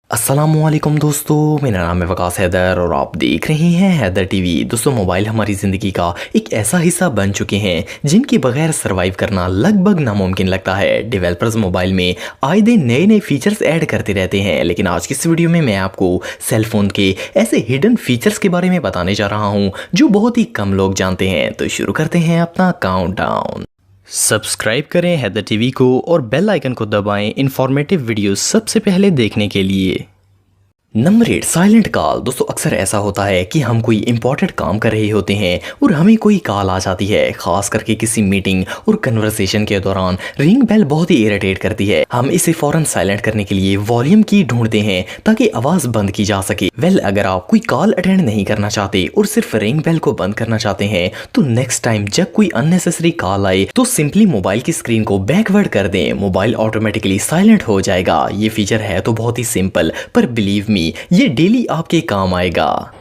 अस्सलामुअलैकुम दोस्तों, मेरा नाम है वकास हैदर और आप देख रहे हैं हैदर टीवी। दोस्तों, मोबाइल हमारी ज़िंदगी का एक ऐसा हिस्सा बन चुके हैं जिनके बगैर सरवाइव करना लगभग नामुमकिन लगता है। डेवलपर्स मोबाइल में आए दिन नए नए फीचर्स ऐड करते रहते हैं, लेकिन आज की इस वीडियो में मैं आपको सेलफोन के ऐसे हिडन फीचर्स के बारे में बताने जा रहा हूँ जो बहुत ही कम लोग जानते हैं। तो शुरू करते हैं अपना काउंटडाउन। सब्सक्राइब करें हैदर टीवी को और बेल आइकन को दबाएं इंफॉर्मेटिव वीडियोस सबसे पहले देखने के लिए। Number 8, silent call. दोस्तों, अक्सर ऐसा होता है कि हम कोई इंपॉर्टेंट काम कर रहे होते हैं और हमें कोई कॉल आ जाती है, खास करके किसी मीटिंग और कन्वर्सेशन के दौरान रिंग बेल बहुत ही इरिटेट करती है। हम इसे फौरन साइलेंट करने के लिए वॉल्यूम की ढूंढते हैं ताकि आवाज बंद की जा सके। अगर आप कोई कॉल अटेंड नहीं करना चाहते और सिर्फ रिंग बेल को बंद करना चाहते हैं तो नेक्स्ट टाइम जब कोई अननेसेसरी कॉल आए तो सिंपली मोबाइल की स्क्रीन को बैकवर्ड कर दें, मोबाइल ऑटोमेटिकली साइलेंट हो जाएगा। ये फीचर है तो बहुत ही सिंपल, पर बिलीव मी ये डेली आपके काम आएगा।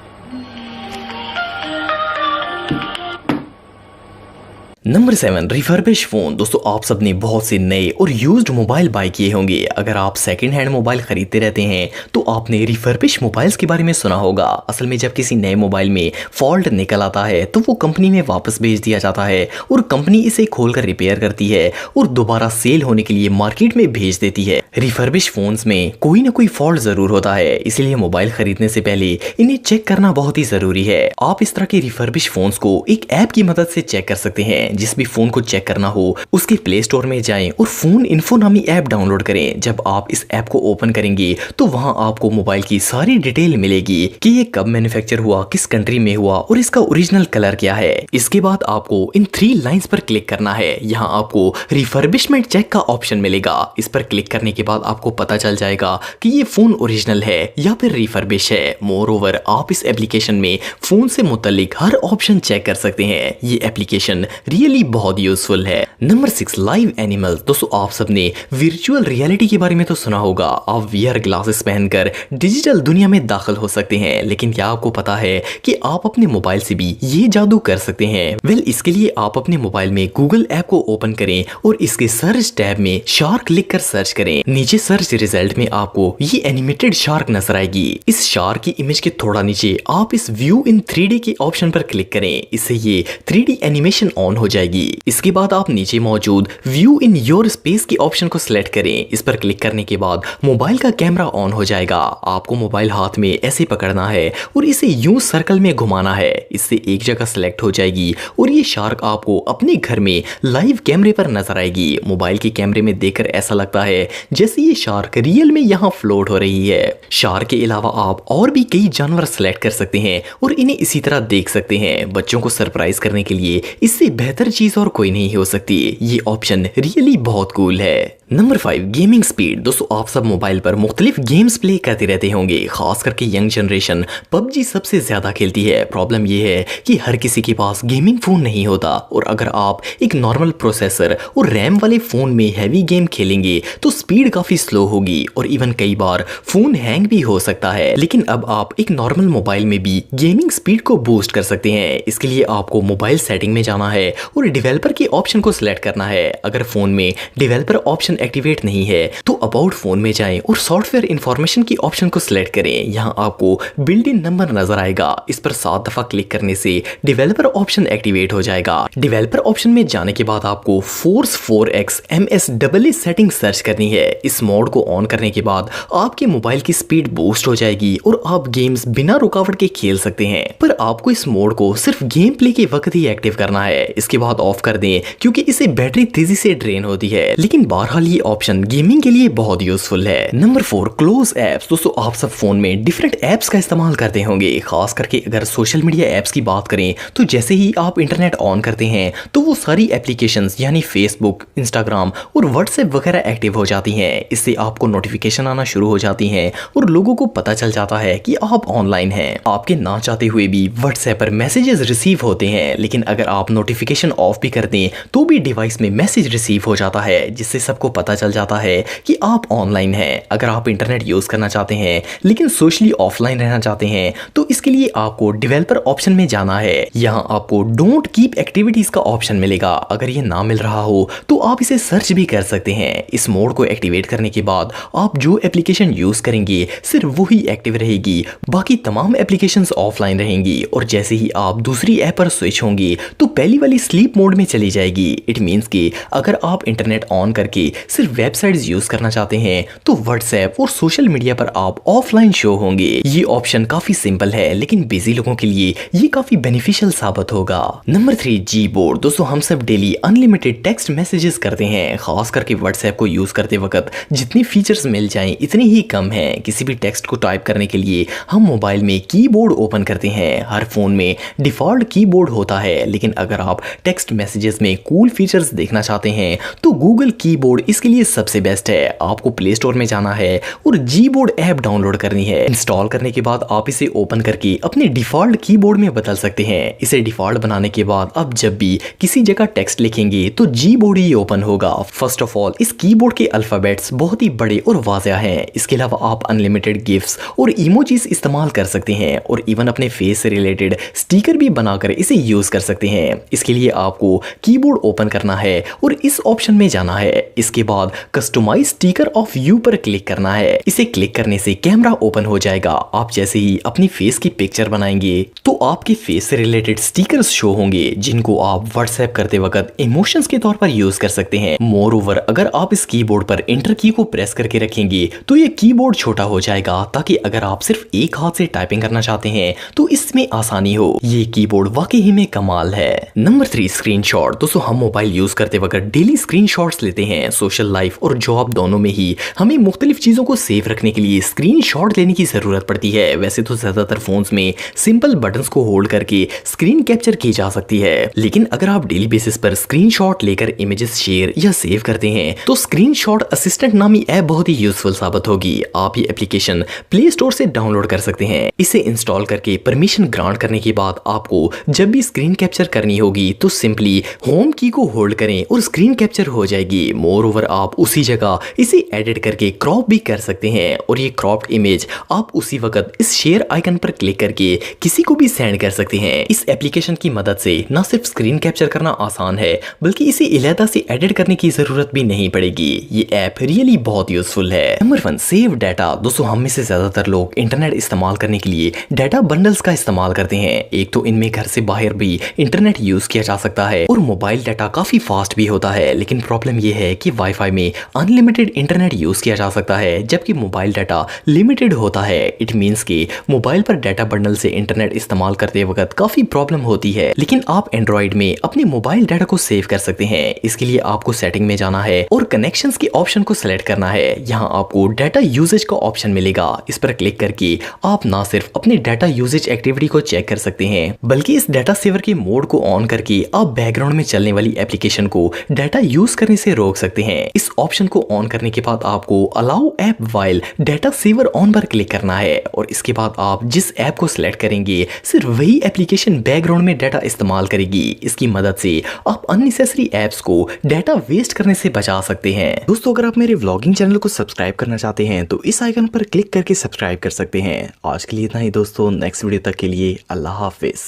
Number 7, refurbish phone. दोस्तों, आप सबने बहुत से नए और यूज्ड मोबाइल बाय किए होंगे। अगर आप सेकंड हैंड मोबाइल खरीदते रहते हैं तो आपने रिफर्बिश मोबाइल्स के बारे में सुना होगा। असल में जब किसी नए मोबाइल में फॉल्ट निकल आता है तो वो कंपनी में वापस भेज दिया जाता है और कंपनी इसे खोलकर रिपेयर करती है और दोबारा सेल होने के लिए मार्केट में भेज देती है। रिफर्बिश फोन्स में कोई ना कोई फॉल्ट जरूर होता है, इसलिए मोबाइल खरीदने से पहले इन्हें चेक करना बहुत ही जरूरी है। आप इस तरह के रिफर्बिश फोन्स को एक ऐप की मदद से चेक कर सकते हैं। जिस भी फोन को चेक करना हो उसके प्ले स्टोर में जाएं और फोन इन्फो नामी ऐप डाउनलोड करें। जब आप इस ऐप को ओपन करेंगे तो वहां आपको मोबाइल की सारी डिटेल मिलेगी कि ये कब मैन्युफैक्चर हुआ, किस कंट्री में हुआ और इसका ओरिजिनल कलर क्या है। इसके बाद आपको इन 3 लाइंस पर क्लिक करना है। यहाँ आपको रिफर्बिशमेंट चेक का ऑप्शन मिलेगा। इस पर क्लिक करने के बाद आपको पता चल जाएगा कि ये फोन ओरिजिनल है या फिर रिफर्बिश है। मोर ओवर, आप इस एप्लीकेशन में फोन से मुतल्लिक हर ऑप्शन चेक कर सकते हैं। ये एप्लीकेशन रियली बहुत यूजफुल है। Number 6, live animals. दोस्तों, आप सबने वर्चुअल रियलिटी के बारे में तो सुना होगा। आप वीआर ग्लासेस पहनकर डिजिटल दुनिया में दाखिल हो सकते हैं, लेकिन क्या आपको पता है कि आप अपने मोबाइल से भी ये जादू कर सकते हैं? इसके लिए आप अपने मोबाइल में गूगल ऐप को ओपन करें और इसके सर्च टैब में शार्क लिख कर सर्च करें। नीचे सर्च रिजल्ट में आपको ये एनिमेटेड शार्क नजर आएगी। इस शार्क की इमेज के थोड़ा नीचे आप इस व्यू इन 3D के ऑप्शन पर क्लिक करें। इससे ये 3D एनिमेशन ऑन हो जाएगी। इसके बाद आप नीचे मौजूद व्यू इन योर स्पेस के ऑप्शन को सिलेक्ट करें। इस पर क्लिक करने के बाद मोबाइल का कैमरा ऑन हो जाएगा। आपको मोबाइल हाथ में ऐसे पकड़ना है और इसे यूं सर्कल में घुमाना है। इससे एक जगह सिलेक्ट हो जाएगी और ये शार्क आपको अपने घर में लाइव कैमरे पर नजर आएगी। मोबाइल के कैमरे में देखकर ऐसा लगता है जैसे ये शार्क रियल में यहाँ फ्लोट हो रही है। शार्क के अलावा आप और भी कई जानवर सिलेक्ट कर सकते हैं और इन्हें इसी तरह देख सकते हैं। बच्चों को सरप्राइज करने के लिए इससे बेहतर चीज और कोई नहीं हो सकती। ये ऑप्शन रियली बहुत कूल है। Number 5, gaming speed. दोस्तों, आप सब मोबाइल पर मुख्तलिफ गेम्स प्ले करते रहते होंगे। खास करके यंग जनरेशन पबजी सबसे ज्यादा खेलती है। प्रॉब्लम ये है कि हर किसी के पास गेमिंग फोन नहीं होता और अगर आप एक नॉर्मल प्रोसेसर और रैम वाले फोन में हैवी गेम खेलेंगे तो स्पीड काफी स्लो होगी और इवन कई बार फोन हैंग भी हो सकता है। लेकिन अब आप एक नॉर्मल मोबाइल में भी गेमिंग स्पीड को बूस्ट कर सकते हैं। इसके लिए आपको मोबाइल सेटिंग में जाना है और डेवलपर के ऑप्शन को सिलेक्ट करना है। अगर फोन में डेवलपर ऑप्शन एक्टिवेट नहीं है तो अबाउट फोन में जाएं और सॉफ्टवेयर इंफॉर्मेशन की ऑप्शन को सिलेक्ट करें। यहाँ आपको बिल्ट इन नंबर नजर आएगा। इस पर 7 दफा क्लिक करने से डेवलपर ऑप्शन एक्टिवेट हो जाएगा। डेवलपर ऑप्शन में जाने के बाद आपको force 4x MSAA setting search करनी है। इस मोड को ऑन करने के बाद आपके मोबाइल की स्पीड बूस्ट हो जाएगी और आप गेम्स बिना रुकावट के खेल सकते हैं। पर आपको इस मोड को सिर्फ गेम प्ले के वक्त ही एक्टिव करना है। इसके बाद ऑफ कर दें क्योंकि इसे बैटरी तेजी से ड्रेन होती है। लेकिन बहरहाल ये ऑप्शन गेमिंग के लिए बहुत यूजफुल है। Number 4, close apps. दोस्तों, आप सब फोन में डिफरेंट एप्स का इस्तेमाल करते होंगे। खास करके अगर सोशल मीडिया एप्स की बात करें तो जैसे ही आप इंटरनेट ऑन करते हैं तो वो सारी एप्लीकेशंस यानी फेसबुक, इंस्टाग्राम और व्हाट्सएप वगैरह एक्टिव हो जाती हैं। इससे आपको नोटिफिकेशन आना शुरू हो जाती हैं और लोगों को पता चल जाता है कि आप ऑनलाइन हैं। आपके ना चाहते हुए भी व्हाट्सएप पर मैसेजेस रिसीव होते हैं, लेकिन अगर आप नोटिफिकेशन ऑफ भी कर दें तो भी डिवाइस में मैसेज रिसीव हो जाता है, जिससे सबको पता चल जाता है कि आप ऑनलाइन हैं। अगर आप इंटरनेट यूज़ करना चाहते हैं लेकिन सोशली ऑफलाइन रहना चाहते हैं तो इसके लिए आपको डेवलपर ऑप्शन में जाना है। यहाँ आपको डोंट कीप एक्टिविटीज का ऑप्शन मिलेगा। अगर ये ना मिल रहा हो तो आप इसे सर्च भी कर सकते हैं। इस मोड को एक्टिवेट करने के बाद आप जो एप्लीकेशन यूज करेंगे सिर्फ वही एक्टिव रहेगी, बाकी तमाम एप्लीकेशंस ऑफलाइन रहेंगी। और जैसे ही आप दूसरी ऐप पर स्विच होंगे तो पहली वाली स्लीप मोड में चली जाएगी। इट मींस कि अगर आप इंटरनेट ऑन करके सिर्फ वेबसाइट्स यूज करना चाहते हैं तो व्हाट्सएप और सोशल मीडिया पर आप ऑफलाइन शो होंगे। ये ऑप्शन काफी सिंपल है लेकिन बिजी लोगों के लिए ये काफी बेनिफिशियल साबित होगा। Number 3, Gboard। दोस्तों हम सब डेली अनलिमिटेड टेक्स्ट मैसेजेस करते हैं, खास करके व्हाट्सएप को यूज करते वक्त जितनी फीचर्स मिल जाएं इतनी ही कम है। किसी भी टेक्स्ट को टाइप करने के लिए हम मोबाइल में कीबोर्ड ओपन करते हैं। हर फोन में डिफॉल्ट कीबोर्ड होता है, लेकिन अगर आप टेक्स्ट मैसेजेस में कूल फीचर्स देखना चाहते हैं तो गूगल कीबोर्ड इसके लिए सबसे बेस्ट है। आपको प्ले स्टोर में जाना है और Gboard ऐप डाउनलोड करनी है। इंस्टॉल करने के बाद आप इसे ओपन करके अपने डिफॉल्ट कीबोर्ड में बदल सकते हैं। इसे डिफॉल्ट बनाने के बाद अब जब भी किसी जगह टेक्स्ट लिखेंगे तो Gboard ही ओपन होगा। फर्स्ट ऑफ ऑल इस कीबोर्ड के अल्फाबेट्स बहुत ही बड़े और वाज़ेह हैं। इसके अलावा आप अनलिमिटेड गिफ्स और इमोजीज इस्तेमाल कर सकते हैं और इवन अपने फेस से रिलेटेड स्टिकर भी बनाकर इसे यूज कर सकते हैं। इसके लिए आपको कीबोर्ड ओपन करना है और इस ऑप्शन में जाना है। इसके बाद कस्टमाइज स्टिकर ऑफ यू पर क्लिक करना है। इसे क्लिक करने से कैमरा ओपन हो जाएगा। आप जैसे ही अपनी फेस की पिक्चर बनाएंगे तो आपके फेस से रिलेटेड स्टिकर्स शो होंगे जिनको आप व्हाट्सएप करते वक्त इमोशंस के तौर पर यूज कर सकते हैं। मोर ओवर अगर आप इस कीबोर्ड पर इंटर की को प्रेस करके रखेंगे तो ये कीबोर्ड छोटा हो जाएगा, ताकि अगर आप सिर्फ एक हाथ से टाइपिंग करना चाहते हैं तो इसमें आसानी हो। ये कीबोर्ड वाकई ही में कमाल है। Number 3, screenshot. दोस्तों हम मोबाइल यूज करते वक्त डेली स्क्रीनशॉट्स लेते हैं। सोशल लाइफ और जॉब दोनों में ही हमें मुख्तलिफ चीजों को सेव रखने के लिए स्क्रीनशॉट लेने की जरूरत पड़ती है। वैसे तो ज्यादातर फोन्स में सिंपल बटन्स को होल्ड करके स्क्रीन कैप्चर की जा सकती है, लेकिन अगर आप डेली बेसिस पर स्क्रीनशॉट लेकर इमेजेस शेयर या सेव करते हैं तो स्क्रीनशॉट असिस्टेंट नामी ऐप बहुत ही यूजफुल साबित होगी। आप ये एप्लीकेशन प्ले स्टोर से डाउनलोड कर सकते हैं। इसे इंस्टॉल करके परमिशन ग्रांट करने के बाद आपको जब भी स्क्रीन कैप्चर करनी होगी तो सिंपली होम की को होल्ड करें और स्क्रीन कैप्चर हो जाएगी। मोर ओवर आप उसी जगह इसे एडिट करके क्रॉप भी कर सकते हैं और ये क्रॉप्ड इमेज आप उसी वक्त इस शेयर आइकन पर क्लिक करके किसी को भी सेंड कर सकते हैं। इस एप्लीकेशन की मदद से न सिर्फ स्क्रीन कैप्चर करना आसान है बल्कि इसे इलादा से एडिट करने की जरूरत भी नहीं पड़ेगी। ये ऐप रियली बहुत यूजफुल है। Number 1, save data. दोस्तों हम में से ज्यादातर लोग इंटरनेट इस्तेमाल करने के लिए डाटा बंडल्स का इस्तेमाल करते हैं। एक तो इनमें घर से बाहर भी इंटरनेट यूज किया जा सकता है और मोबाइल डाटा काफी फास्ट भी होता है, लेकिन प्रॉब्लम यह है कि वाईफाई में अनलिमिटेड इंटरनेट यूज किया जा सकता है जबकि मोबाइल डाटा लिमिटेड होता है। इट मींस कि मोबाइल पर डाटा बंडल से इंटरनेट इस्तेमाल करते वक्त काफी प्रॉब्लम होती है, लेकिन आप एंड्रॉइड में अपने मोबाइल डाटा को सेव कर सकते हैं। इसके लिए आपको सेटिंग में जाना है और कनेक्शंस के ऑप्शन को सिलेक्ट करना है। यहाँ आपको डाटा यूजेज का ऑप्शन मिलेगा। इस पर क्लिक करके आप ना सिर्फ अपने डाटा यूजेज एक्टिविटी को चेक कर सकते हैं बल्कि इस डाटा सेवर के मोड को ऑन करके आप बैकग्राउंड में चलने वाली एप्लीकेशन को डाटा यूज करने से रोक सकते हैं। इस ऑप्शन को ऑन करने के बाद आपको allow app while data saver on पर क्लिक करना है और इसके बाद आप जिस ऐप को सिलेक्ट करेंगे सिर्फ वही एप्लीकेशन बैकग्राउंड में डाटा इस्तेमाल करेगी। इसकी मदद से आप अननेसेसरी ऐप्स को डाटा वेस्ट करने से बचा सकते हैं। दोस्तों अगर आप मेरे व्लॉगिंग चैनल को सब्सक्राइब करना चाहते हैं तो इस आइकन पर क्लिक करके सब्सक्राइब कर सकते हैं। आज के लिए इतना ही दोस्तों, नेक्स्ट वीडियो तक के लिए अल्लाह हाफिज।